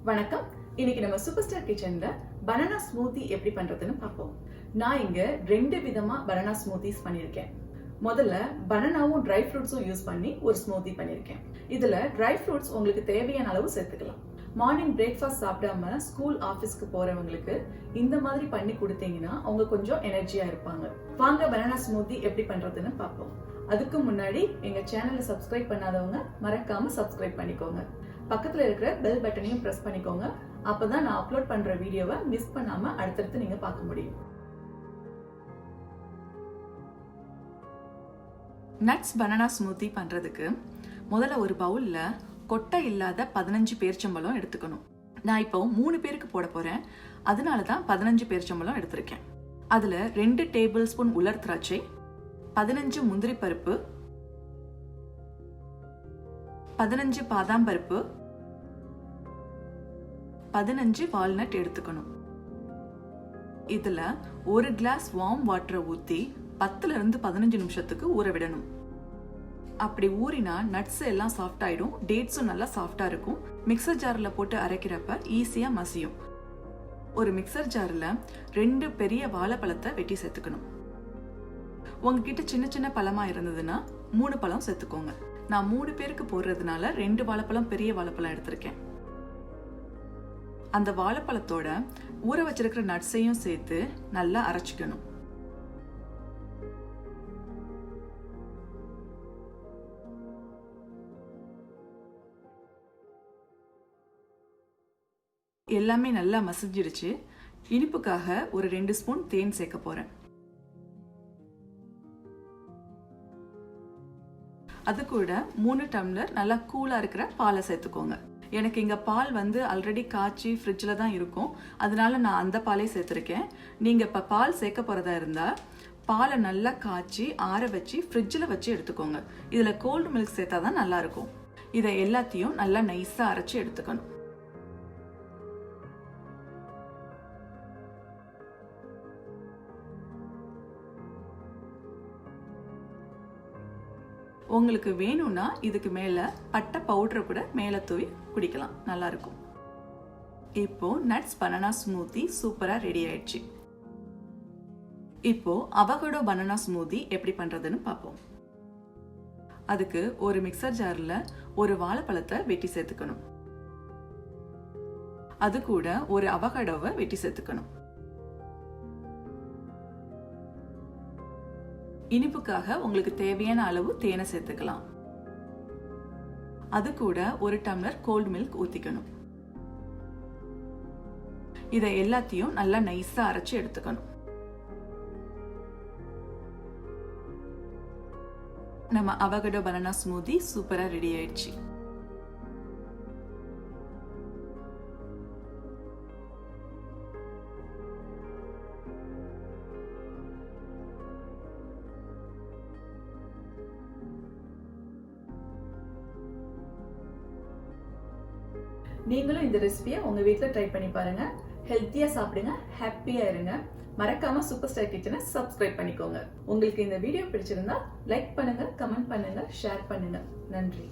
வணக்கம். இன்னைக்கு நம்ம சூப்பர் ஸ்டார் கிச்சன்ல பனானா ஸ்மூத்தி எப்படி பண்றதுன்னு பார்ப்போம். நான் இங்க 2 விதமா பனானா ஸ்மூத்திஸ் பண்ணிருக்கேன். முதல்ல பனானாவும் ட்ரை ஃப்ரூட்ஸும் யூஸ் பண்ணி ஒரு ஸ்மூத்தி பண்ணிருக்கேன். இதுல ட்ரை ஃப்ரூட்ஸ் உங்களுக்கு தேவையான அளவு சேர்த்துக்கலாம். மார்னிங் பிரேக்ஃபாஸ்ட் சாப்பிடாம ஸ்கூல் ஆபீஸ்க்கு போறவங்களுக்கு இந்த மாதிரி பண்ணி கொடுத்தீங்கன்னா அவங்க கொஞ்சம் எனர்ஜியா இருப்பாங்க. வாங்க பனானா ஸ்மூத்தி எப்படி பண்றதுன்னு பார்ப்போம். அதுக்கு முன்னாடி எங்க சேனலை சப்ஸ்கிரைப் பண்ணாதவங்க மறக்காம சப்ஸ்கிரைப் பண்ணிக்கோங்க. பக்கத்துல இருக்கிற பெல் பட்டனையும் பிரஸ் பண்ணிக்கோங்க. அப்பதான் நான் அப்லோட் பண்ற வீடியோவை மிஸ் பண்ணாம அடுத்தடுத்து நீங்க பார்க்க முடியும். நட்ஸ் பனானா ஸ்மூத்தி பண்றதுக்கு முதல்ல ஒரு பவுல்ல கொட்டை இல்லாத 15 பேரிச்சம்பழம் எடுத்துக்கணும். நான் இப்போ 3 பேருக்கு போட போறேன், அதனாலதான் 15 பேரிச்சம்பழம் எடுத்திருக்கேன். அதுல 2 டேபிள் ஸ்பூன் உலர் திராட்சை, 15 முந்திரி பருப்பு, 15 பாதாம் பருப்பு, 15 வால்நட் எடுத்துக்கணும். இதுல 1 கிளாஸ் வார்ம் வாட்டரை ஊத்தி 10 இருந்து 15 நிமிஷத்துக்கு ஊற விடணும். அப்படி ஊறினா நட்ஸ் எல்லாம் சாஃப்ட் ஆயிடும், டேட்ஸும் நல்லா சாஃப்டா இருக்கும். மிக்சர் ஜார்ல போட்டு அரைக்கிறப்ப ஈஸியா மசியும். ஒரு மிக்சர் ஜார்ல 2 பெரிய வாழைப்பழத்தை வெட்டி சேர்த்துக்கணும். உங்ககிட்ட சின்ன சின்ன பழமா இருந்ததுன்னா 3 பழம் சேர்த்துக்கோங்க. நான் 3 பேருக்கு போடுறதுனால 2 வாழைப்பழம் பெரிய வாழைப்பழம் எடுத்திருக்கேன். அந்த வாழைப்பழத்தோட ஊற வச்சிருக்கிற நட்ஸையும் சேர்த்து நல்லா அரைச்சிக்கணும். எல்லாமே நல்லா மசிஞ்சிடுச்சு. இனிப்புக்காக ஒரு 2 ஸ்பூன் தேன் சேர்க்க போறேன். அது கூட 3 டம்ளர் நல்லா கூலா இருக்கிற பாலை சேர்த்துக்கோங்க. எனக்கு இங்க பால் ஆல்ரெடி காய்ச்சி ஃப்ரிட்ஜ்ல தான் இருக்கும், அதனால நான் அந்த பாலை சேர்த்திருக்கேன். நீங்க இப்ப பால் சேர்க்க போறதா இருந்தா பாலை நல்லா காய்ச்சி ஆற வச்சு ஃப்ரிட்ஜ்ல வச்சு எடுத்துக்கோங்க. இதுல கோல்டு மில்க் சேர்த்தாதான் நல்லா இருக்கும். இதை எல்லாத்தையும் நல்லா நைஸா அரைச்சு எடுத்துக்கணும். உங்களுக்கு வேணும்னா இதுக்கு மேல பட்டை பவுடர் கூட மேல தூவி குடிக்கலாம், நல்லா இருக்கும். இப்போ நட்ஸ் பனானா ஸ்மூத்தி சூப்பரா ரெடி ஆயிடுச்சு. இப்போ அவகேடோ பனானா ஸ்மூத்தி எப்படி பண்றதுன்னு பார்ப்போம். அதுக்கு ஒரு மிக்சர் ஜார்ல ஒரு வாழைப்பழத்தை வெட்டி சேர்த்துக்கணும். அது கூட ஒரு அவகேடோவை வெட்டி சேர்த்துக்கணும். இனிப்புக்காக உங்களுக்கு தேவையான அளவு தேனை சேர்த்துக்கலாம். அது கூட 1 டம்ளர் கோல்ட் மில்க் ஊத்திக்கணும். இதை எல்லாத்தையும் நல்லா நைஸா அரைச்சு எடுத்துக்கணும். நம்ம அவகேடோ பனானா ஸ்மூத்தி சூப்பரா ரெடி ஆயிடுச்சு. நீங்களும் இந்த ரெசிபியை உங்க வீட்டில் ட்ரை பண்ணி பாருங்க. ஹெல்த்தியா சாப்பிடுங்க, ஹாப்பியா இருங்க. மறக்காம சூப்பர் ஸ்டார் கிச்சனை சப்ஸ்கிரைப் பண்ணிக்கோங்க. உங்களுக்கு இந்த வீடியோ பிடிச்சிருந்தா லைக் பண்ணுங்க, கமெண்ட் பண்ணுங்க, ஷேர் பண்ணுங்க. நன்றி.